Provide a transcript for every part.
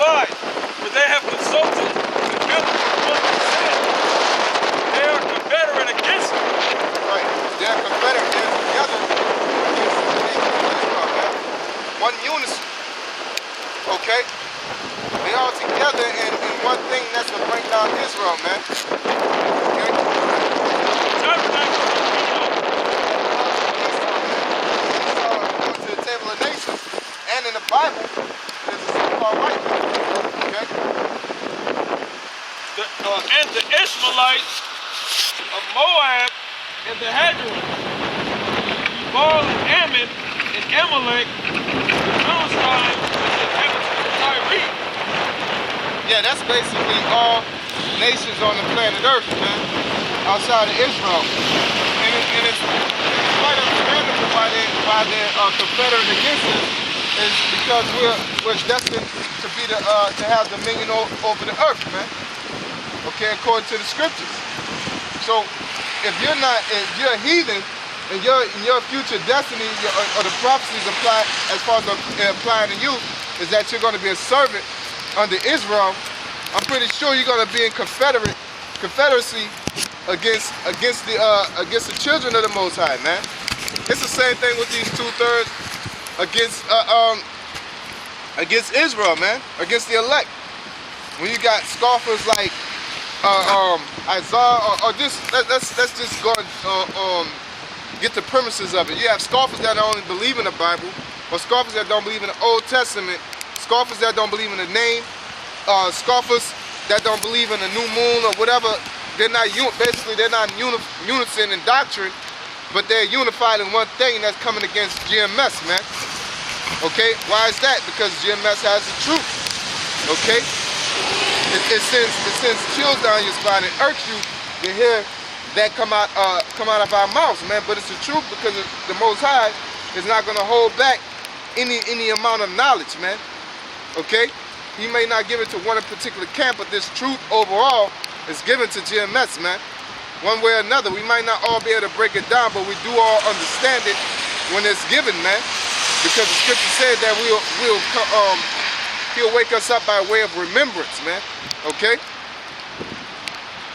lies, for they have consulted the biblical 1%. They are confederate against me. Right. They're confederate. They're together against the nation of Israel, man. One unison. Okay? They all together in one thing, that's to bring down Israel, man. Okay? Tabernacle of Going to the table of nations. And in the Bible, there's a so-called white people. Okay? and the Ishmaelites of Moab and the Hadrians, Ebal and Ammon and Amalek, the Philistines and the inhabitants of Tyre. Yeah, that's basically all nations on the planet Earth, man, outside of Israel. And it's quite understandable why they're confederate against us, is because we're destined to be to have dominion over the earth, man. Okay, according to the scriptures. So if you're a heathen, and your future destiny or the prophecies apply as far as applying to you is that you're going to be a servant under Israel. I'm pretty sure you're going to be in confederacy against the children of the Most High, man. It's the same thing with these 2/3 against Israel, man, against the elect. When you got scoffers like Isaiah, or just let's just go and get the premises of it. You have scoffers that only believe in the Bible, or scoffers that don't believe in the Old Testament, scoffers that don't believe in the name, scoffers that don't believe in the new moon or whatever. They're not they're not unison in doctrine, but they're unified in one thing, that's coming against GMS, man. Okay, why is that? Because GMS has the truth. Okay, it sends chills down your spine. It irks you to hear that come out of our mouths, man. But it's the truth, because the Most High is not going to hold back any amount of knowledge, man. Okay, He may not give it to one particular camp, but this truth overall is given to GMS, man. One way or another, we might not all be able to break it down, but we do all understand it when it's given, man. Because the scripture said that He'll wake us up by way of remembrance, man. Okay?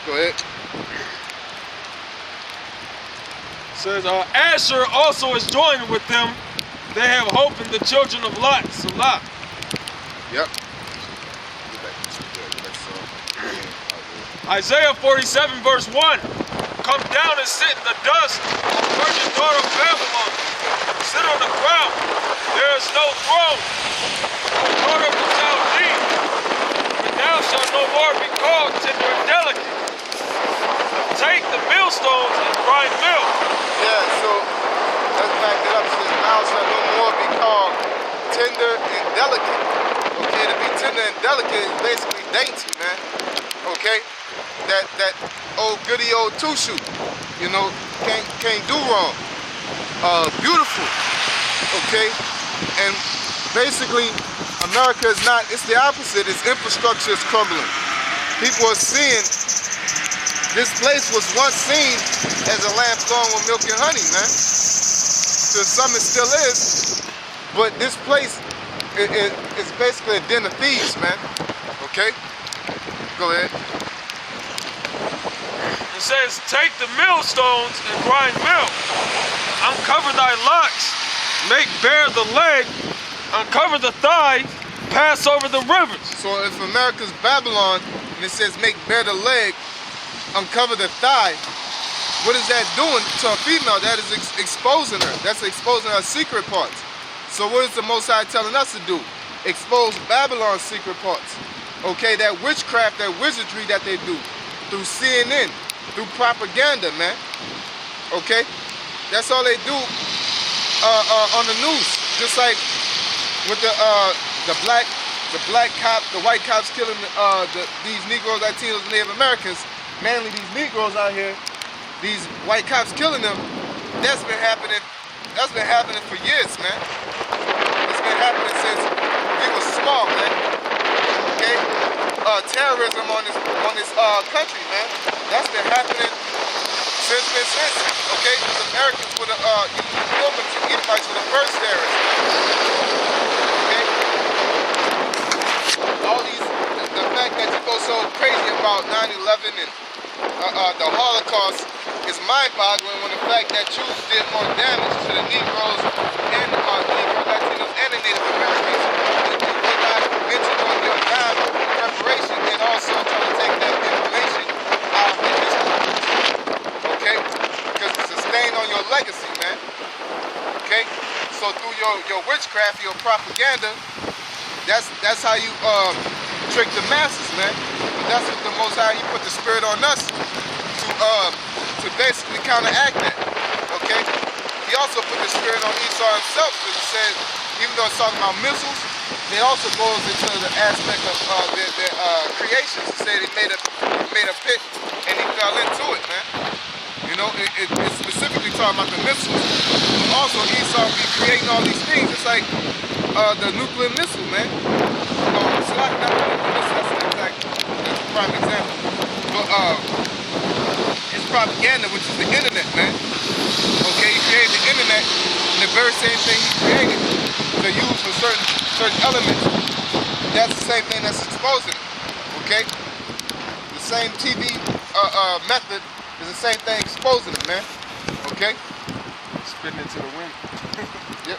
Go ahead. Says, Asher also is joined with them. They have hope in the children of Lot. Salah. Yep. Isaiah 47 verse 1. Come down and sit in the dust, virgin daughter of Babylon. Sit on the ground. There is no throne. O daughter of the Chaldees. And thou shalt no more be called tender and delicate. Take the millstones and grind milk. Yeah, so let's back it up. It says, thou shalt no more be called tender and delicate. Okay, to be tender and delicate is basically dainty, man. Okay? That old goody old two-shoe, you know, can't do wrong. Beautiful, okay? And basically, America is not, it's the opposite. Its infrastructure is crumbling. People are seeing, this place was once seen as a land flowing with milk and honey, man. To some it still is, but this place is basically a den of thieves, man. Okay? Go ahead. It says, take the millstones and grind milk. Uncover thy locks, make bare the leg, uncover the thigh, pass over the rivers. So if America's Babylon, and it says make bare the leg, uncover the thigh, what is that doing to a female? That is exposing her. That's exposing her secret parts. So what is the Most High telling us to do? Expose Babylon's secret parts. Okay, that witchcraft, that wizardry that they do through CNN, through propaganda, man. Okay, that's all they do on the news. Just like with the white cops killing these Negroes, Latinos, and Native Americans. Mainly these Negroes out here, these white cops killing them. That's been happening. That's been happening for years, man. It's been happening since we was small, man. Okay, terrorism on this country, man. That's been happening since. Okay, because Americans were the Romans and Edomites were the first terrorists. Okay, all 9/11 and the Holocaust is mind-boggling when the fact that Jews did more damage to the Negroes and Negro Latinos and the Native Americans. They did not mention on your dime preparation and also trying to take that information out of the history. Okay? Because it's a stain on your legacy, man. Okay? So through your witchcraft, your propaganda, that's how you trick the masses, man. But that's what the Most High, He put the spirit on us to basically counteract that. Okay? He also put the spirit on Esau himself, because he said, even though it's talking about missiles, it also goes into the aspect of their creations. He said he made a pit and he fell into it, man. You know, it's specifically talking about the missiles. Also, Esau be creating all these things. It's like the nuclear missile, man. It's not the nuclear missile, that's a prime example. But it's propaganda, which is the internet, man. Okay, he created the internet, and the very same thing he created to use for certain elements. That's the same thing that's exposing it. Okay? The same TV method is the same thing exposing it, man. Okay? Spitting into the wind. Yep.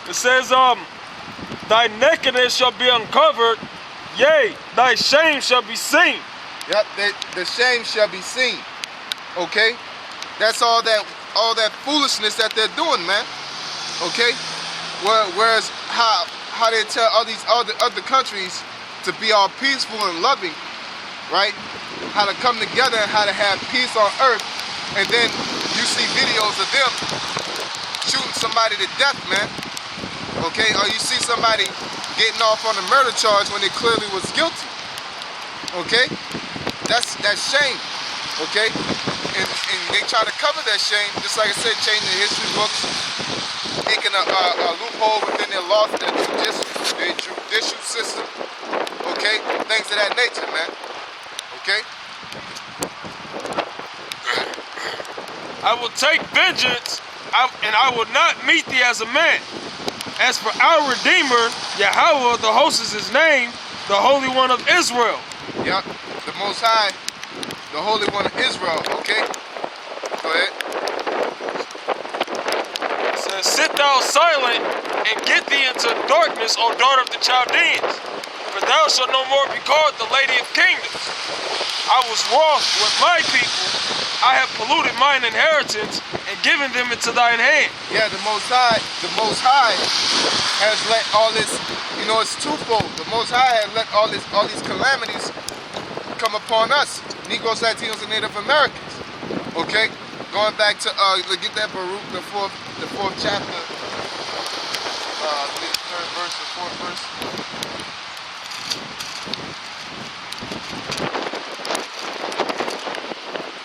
It says, thy nakedness shall be uncovered, yea, thy shame shall be seen. Yep, the shame shall be seen. Okay? That's all that foolishness that they're doing, man. Okay? Whereas how they tell all these other countries to be all peaceful and loving, right? How to come together and how to have peace on earth, and then you see videos of them shooting somebody to death, man. Okay? Or you see somebody getting off on a murder charge when they clearly was guilty. Okay? That's shame. Okay? And they try to cover that shame, just like I said, changing the history books, making a loophole within their law, their judicial system. Okay? Things of that nature, man. Okay? I will take vengeance, and I will not meet thee as a man. As for our Redeemer, Yahweh, the host is his name, the Holy One of Israel. Yep, the Most High, the Holy One of Israel, okay? Go ahead. It says, sit thou silent and get thee into darkness, O daughter of the Chaldeans, for thou shalt no more be called the Lady of Kingdoms. I was wroth with my people, I have polluted mine inheritance and given them into thine hand. Yeah, the Most High has let all this, you know, it's twofold. The Most High has let all these calamities come upon us, Negroes, Latinos, and Native Americans. Okay? Going back to get that Baruch, the fourth chapter, the third verse, the fourth verse.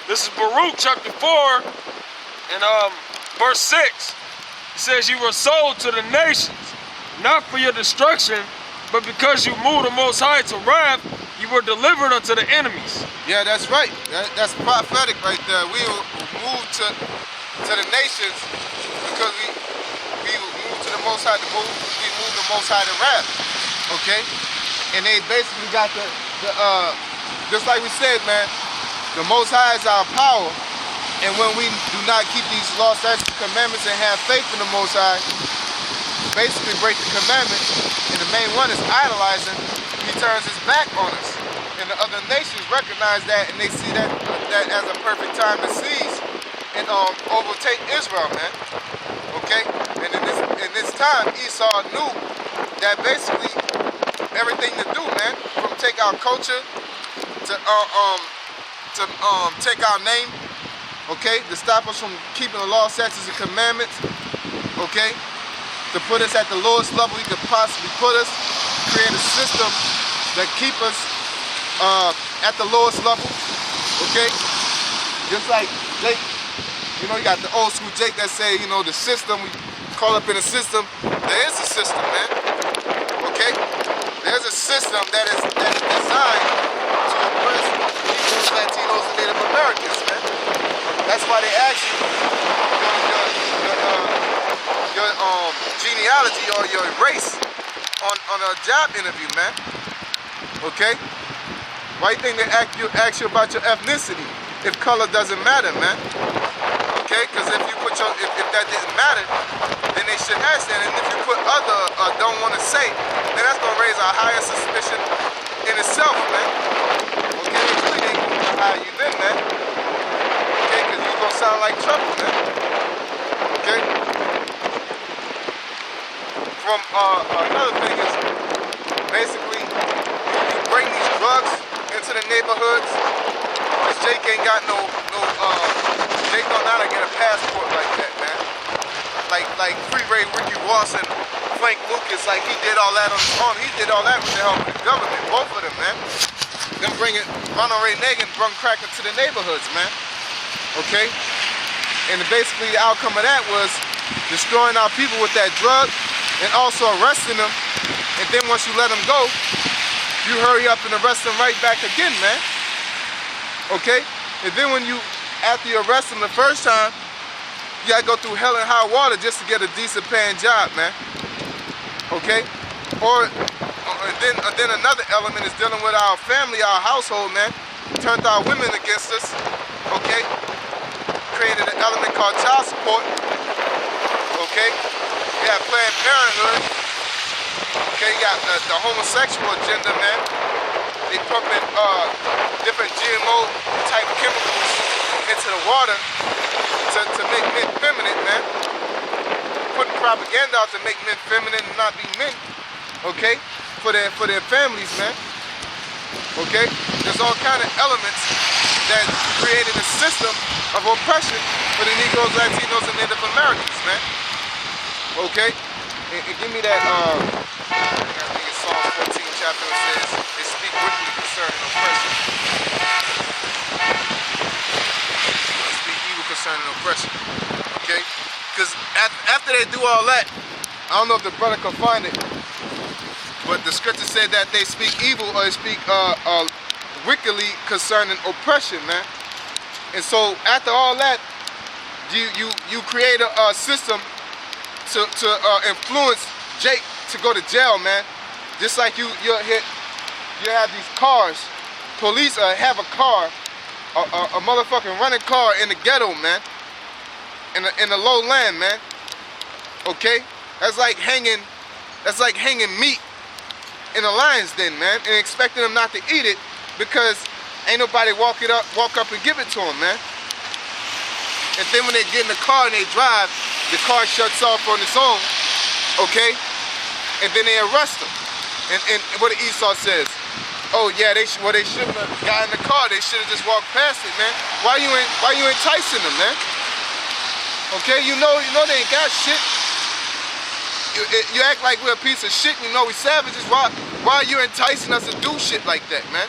This is Baruch chapter 4 and verse 6. It says, you were sold to the nations, not for your destruction, but because you moved the Most High to wrath, you were delivered unto the enemies. Yeah, that's right. That's prophetic right there. We were moved to the nations because we moved to the Most High we moved the Most High to wrath. Okay? And they basically got the just like we said, man, the Most High is our power, and when we do not keep these laws, statutes, and commandments and have faith in the Most High, basically break the commandments, and the main one is idolizing, he turns his back on us. And the other nations recognize that, and they see that as a perfect time to seize and overtake Israel, man. Okay? And in this time, Esau knew that basically everything to do, man, from take our culture to take our name, okay, to stop us from keeping the law, statutes, and commandments, okay, to put us at the lowest level he could possibly put us, create a system that keep us at the lowest level, okay, just like Jake, you know, you got the old school Jake that say, you know, the system, we call up in a system, there is a system, man, okay, there's a system that is designed to oppress Negroes, Latinos, and Native Americans, man. That's why they ask you your genealogy or your race on a job interview, man. Okay? Why you think they ask you about your ethnicity if color doesn't matter, man? Okay, because if you put your, if that didn't matter, then they should ask that. And if you put other don't want to say, then that's gonna raise a higher suspicion in itself, man. Okay, they really ain't gonna hire you then, man. Okay, because you gonna sound like trouble, man. Okay. From another thing is basically you bring these drugs into the neighborhoods. Cause Jake ain't got Jake don't know how to get a passport like that, man. Like Freeway Ricky Ross and Frank Lucas, like he did all that on his own. He did all that with the help of the government, both of them, man. Them bringing Ronald Reagan brung crack into the neighborhoods, man. Okay? And basically the outcome of that was destroying our people with that drug and also arresting them. And then once you let them go, you hurry up and arrest them right back again, man. Okay? And then when you, after you arrest them the first time, you gotta go through hell and high water just to get a decent paying job, man. Okay? And then another element is dealing with our family, our household, man. Turned our women against us. Okay? Created an element called child support. Okay? You got Planned Parenthood. Okay, you got the homosexual agenda, man. They pumping different GMO type chemicals into the water to make men feminine, man. Putting propaganda out to make men feminine and not be men. Okay? For their families, man. Okay? There's all kind of elements that created a system of oppression for the Negroes, Latinos, and Native Americans, man. Okay? And give me that, I think it's Psalm 14 chapter, it says, they speak wickedly concerning oppression. They speak evil concerning oppression. Okay? Because after they do all that, I don't know if the brother can find it, but the scripture said that they speak evil or they speak wickedly concerning oppression, man. And so after all that, you create a system to influence Jake to go to jail, man. Just like you have these cars. Police have a car, a motherfucking running car in the ghetto, man. In the low land, man. Okay? That's like hanging meat in a lion's den, man, and expecting them not to eat it because ain't nobody walk up and give it to them, man. And then when they get in the car and they drive, the car shuts off on its own, okay? And then they arrest them. And what the Esau says, oh yeah, they shouldn't have got in the car. They should have just walked past it, man. Why you enticing them, man? Okay, you know they ain't got shit. You act like we're a piece of shit. You know we savages. Why are you enticing us to do shit like that, man?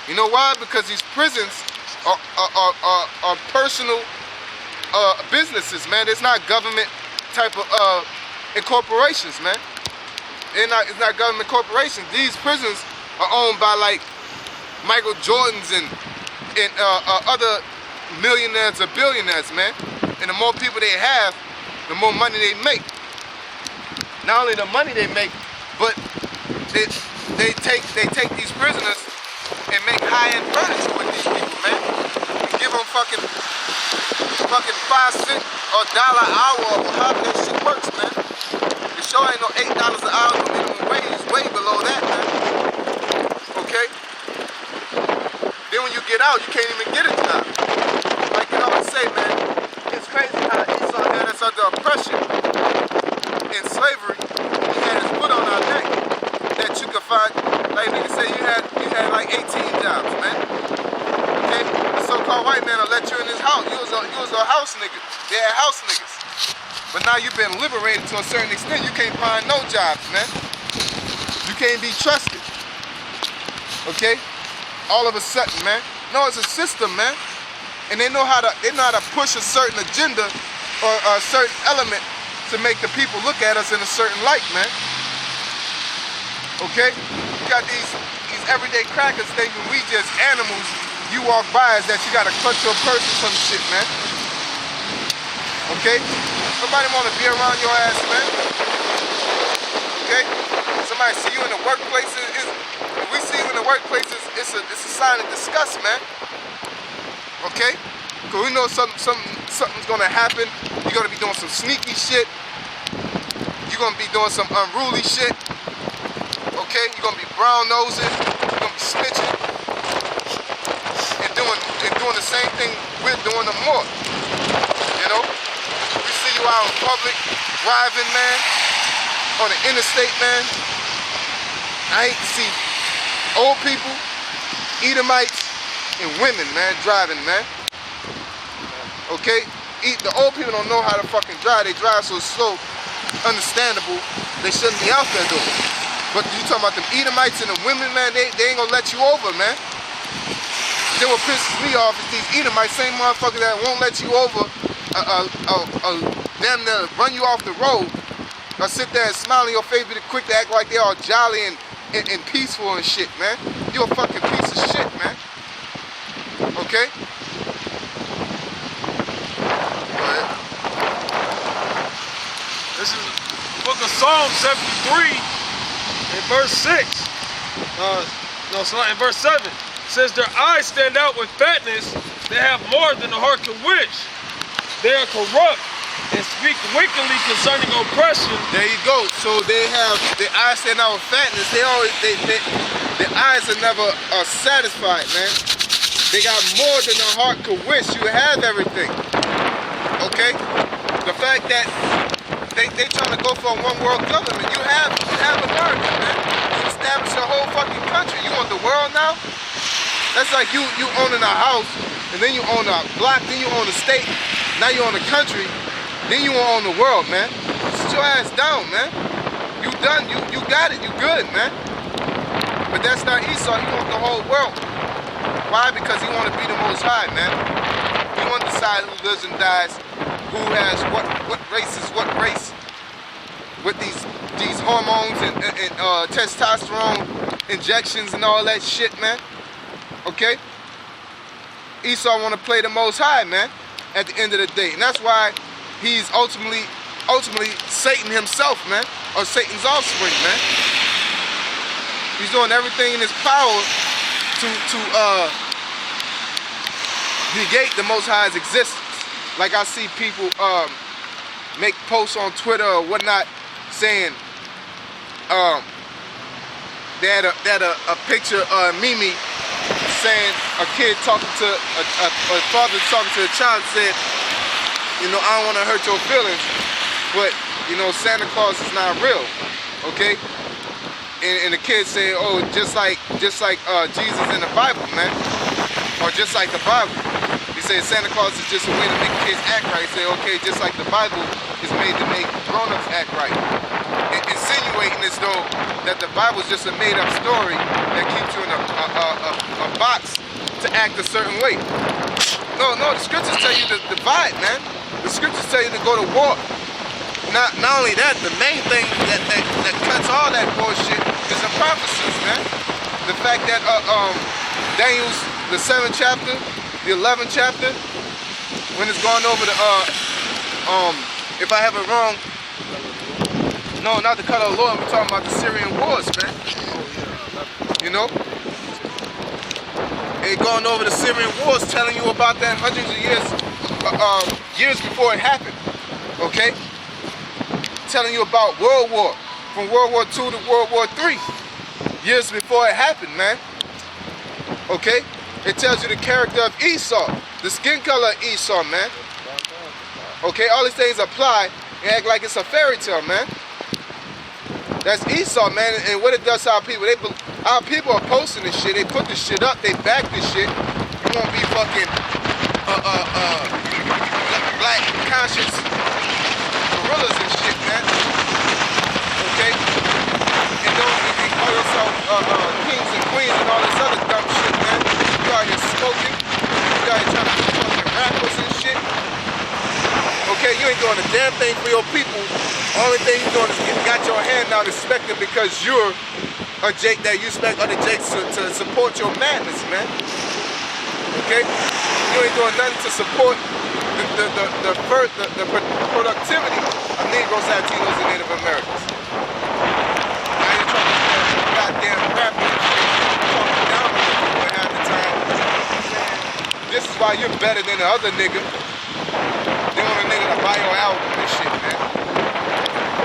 You know why? Because these prisons are personal businesses, man. It's not government type of incorporations, man. It's not government corporations. These prisons are owned by like Michael Jordans and other millionaires or billionaires, man. And the more people they have, the more money they make. Not only the money they make, but they take these prisoners and make high-end furniture with these people, man. And give them fucking 5 cents or $1 an hour or however that shit works, man. The show ain't no $8 an hour, no minimum wage. It's way below that, man. Okay? Then when you get out, you can't even get a job. Like you always say, man, it's crazy how Esau had us under oppression in slavery. He had his foot on our neck that you could find. Like niggas say, you had like 18 jobs, man. Okay? The so-called white man will let you in his house. You was a house nigga. They had house niggas. But now you've been liberated to a certain extent. You can't find no jobs, man. You can't be trusted. Okay? All of a sudden, man. No, it's a system, man. And they know how to push a certain agenda or a certain element to make the people look at us in a certain light, man. Okay? You got these everyday crackers thinking we just animals. You walk by us that you gotta clutch your purse or some shit, man. Okay? Nobody wanna be around your ass, man. Okay? Somebody see you in the workplace, if we see you in the workplace, it's sign of disgust, man. Okay? Because we know something's gonna happen. You're gonna be doing some sneaky shit. You're gonna be doing some unruly shit. Okay? You're gonna be brown nosing. You're gonna be snitching. And doing the same thing we're doing or more. You know? We see you out in public, driving, man, on the interstate, man. I hate to see old people, Edomites, and women, man, driving, man. Okay? The old people don't know how to fucking drive. They drive so slow, understandable, they shouldn't be out there doing. But you talking about them Edomites and the women, man, they ain't gonna let you over, man. Then what pisses me off is these Edomites, same motherfuckers that won't let you over, them that run you off the road, or sit there and smile in your face, be quick to act like they all jolly and peaceful and shit, man. You a fucking piece of shit, man. Okay? Go ahead. This is the book of Psalm 73 in verse 6. In verse 7. It says, their eyes stand out with fatness. They have more than the heart can wish. They are corrupt and speak wickedly concerning oppression. There you go. So they have their eyes stand out with fatness. Their eyes are never satisfied, man. They got more than the heart could wish. You have everything. Okay? The fact that they trying to go for a one world government. You have America, man. You established your whole fucking country. You want the world now? That's like you owning a house, and then you own a block, then you own a state, now you own a country, then you own the world, man. Sit your ass down, man. You done, you got it, you good, man. But that's not Esau, he wants the whole world. Why? Because he want to be the Most High, man. He want to decide who lives and dies, who has what race is what race, with these hormones and testosterone injections and all that shit, man. Okay? Esau want to play the Most High, man, at the end of the day. And that's why he's ultimately Satan himself, man, or Satan's offspring, man. He's doing everything in his power to negate the Most High's existence. Like I see people make posts on Twitter or whatnot saying they had a picture of Mimi saying, a kid talking to a father talking to a child said, you know, I don't want to hurt your feelings, but you know, Santa Claus is not real, okay? And the kid said, oh, just like Jesus in the Bible, man, or just like the Bible. He said Santa Claus is just a way to make kids act right. He said, okay, just like the Bible is made to make grown-ups act right. Insinuating as though that the Bible is just a made-up story that keeps you in a box to act a certain way. No, the scriptures tell you to divide, man. The scriptures tell you to go to war. Not only that, the main thing that cuts all that bullshit is the prophecies, man. The fact that Daniel's, the 7th chapter, the 11th chapter, when it's going over the if I have it wrong, no, not the cut of the Lord, we're talking about the Syrian wars, man. You know? It going over the Syrian wars, telling you about that hundreds of years before it happened. Okay? Telling you about World War, from World War II to World War III, years before it happened, man. Okay? It tells you the character of Esau, the skin color of Esau, man. Okay? All these things apply and act like it's a fairy tale, man. That's Esau, man, and what it does to our people. Our people are posting this shit. They put this shit up. They back this shit. You won't be fucking black conscious gorillas and shit, man. Okay? And call yourself kings and queens and all this other dumb shit, man. You out here smoking. You out here trying to be fucking rappers and shit. Okay, you ain't doing a damn thing for your people. Only thing you're doing is you got your hand out expecting because you're a Jake that you expect other Jakes to support your madness, man. Okay? You ain't doing nothing to support the productivity of Negroes, Latinos, and Native Americans. Now you're trying to goddamn rap and talking down on people half the time. why you're better than the other nigga. They want a nigga to buy your album and shit, man.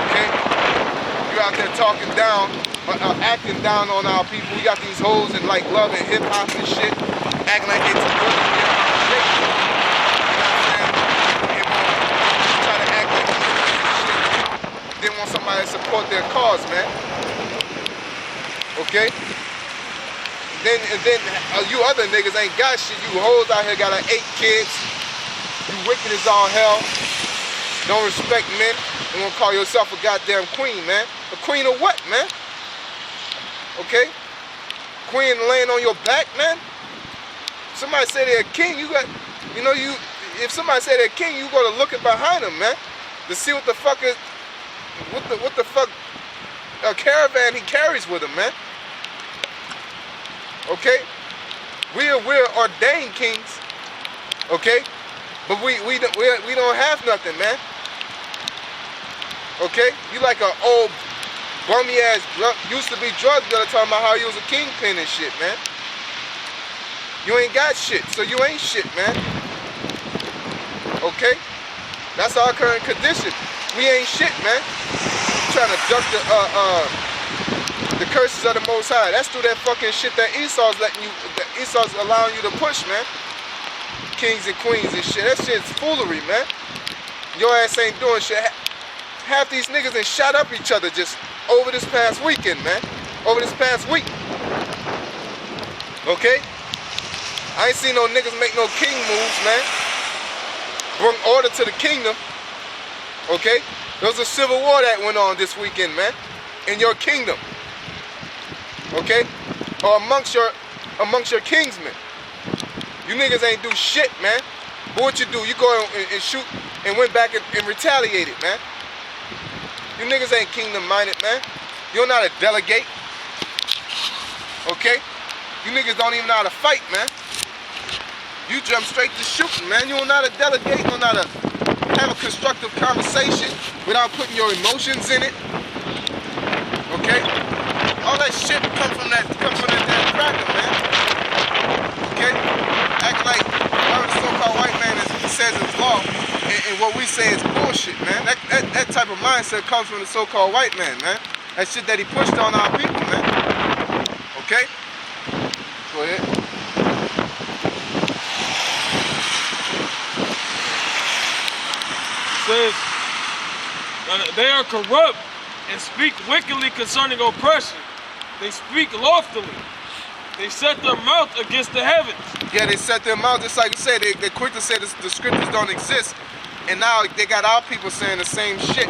Okay? You out there talking down, acting down on our people. We got these hoes and like love and hip hop and shit, acting like they too good to be around the nigga. You know what I'm saying? They try to act like shit. They want somebody to support their cause, man. Okay? And then you other niggas ain't got shit. You hoes out here got like 8 kids. You wicked as all hell. Don't respect men. You wanna call yourself a goddamn queen, man. A queen of what, man? Okay? Queen laying on your back, man. Somebody say they're a king, you got, you know, if somebody say they're a king, you gotta look it behind them, man. To see what the fuck is, what the fuck a caravan he carries with him, man. Okay? We're ordained kings. Okay? But we don't have nothing, man. Okay? You like an old bummy ass used to be drug dealer talking about how he was a kingpin and shit, man. You ain't got shit, so you ain't shit, man. Okay? That's our current condition. We ain't shit, man. Trying to duck the curses of the Most High. That's through that fucking shit that Esau's allowing you to push, man. Kings and queens and shit. That shit's foolery, man. Your ass ain't doing shit. Half these niggas and shot up each other just over this past weekend, man. Over this past week. Okay? I ain't seen no niggas make no king moves, man. Bring order to the kingdom. Okay? There was a civil war that went on this weekend, man. In your kingdom. Okay? Or amongst your kingsmen. You niggas ain't do shit, man. But what you do? You go and shoot and went back and retaliated, man. You niggas ain't kingdom minded, man. You don't know how to delegate. Okay? You niggas don't even know how to fight, man. You jump straight to shooting, man. You don't know how to delegate, you don't know how to have a constructive conversation without putting your emotions in it. Okay? All that shit comes from that damn cracker, man. Okay? Act like whatever the so-called white man says is law, and what we say is bullshit, man. That type of mindset comes from the so-called white man, man. That shit that he pushed on our people, man. Okay? Go ahead. Says they are corrupt and speak wickedly concerning oppression. They speak loftily. They set their mouth against the heavens. Yeah, they set their mouth, just like you said, they're quick to say the scriptures don't exist. And now they got our people saying the same shit.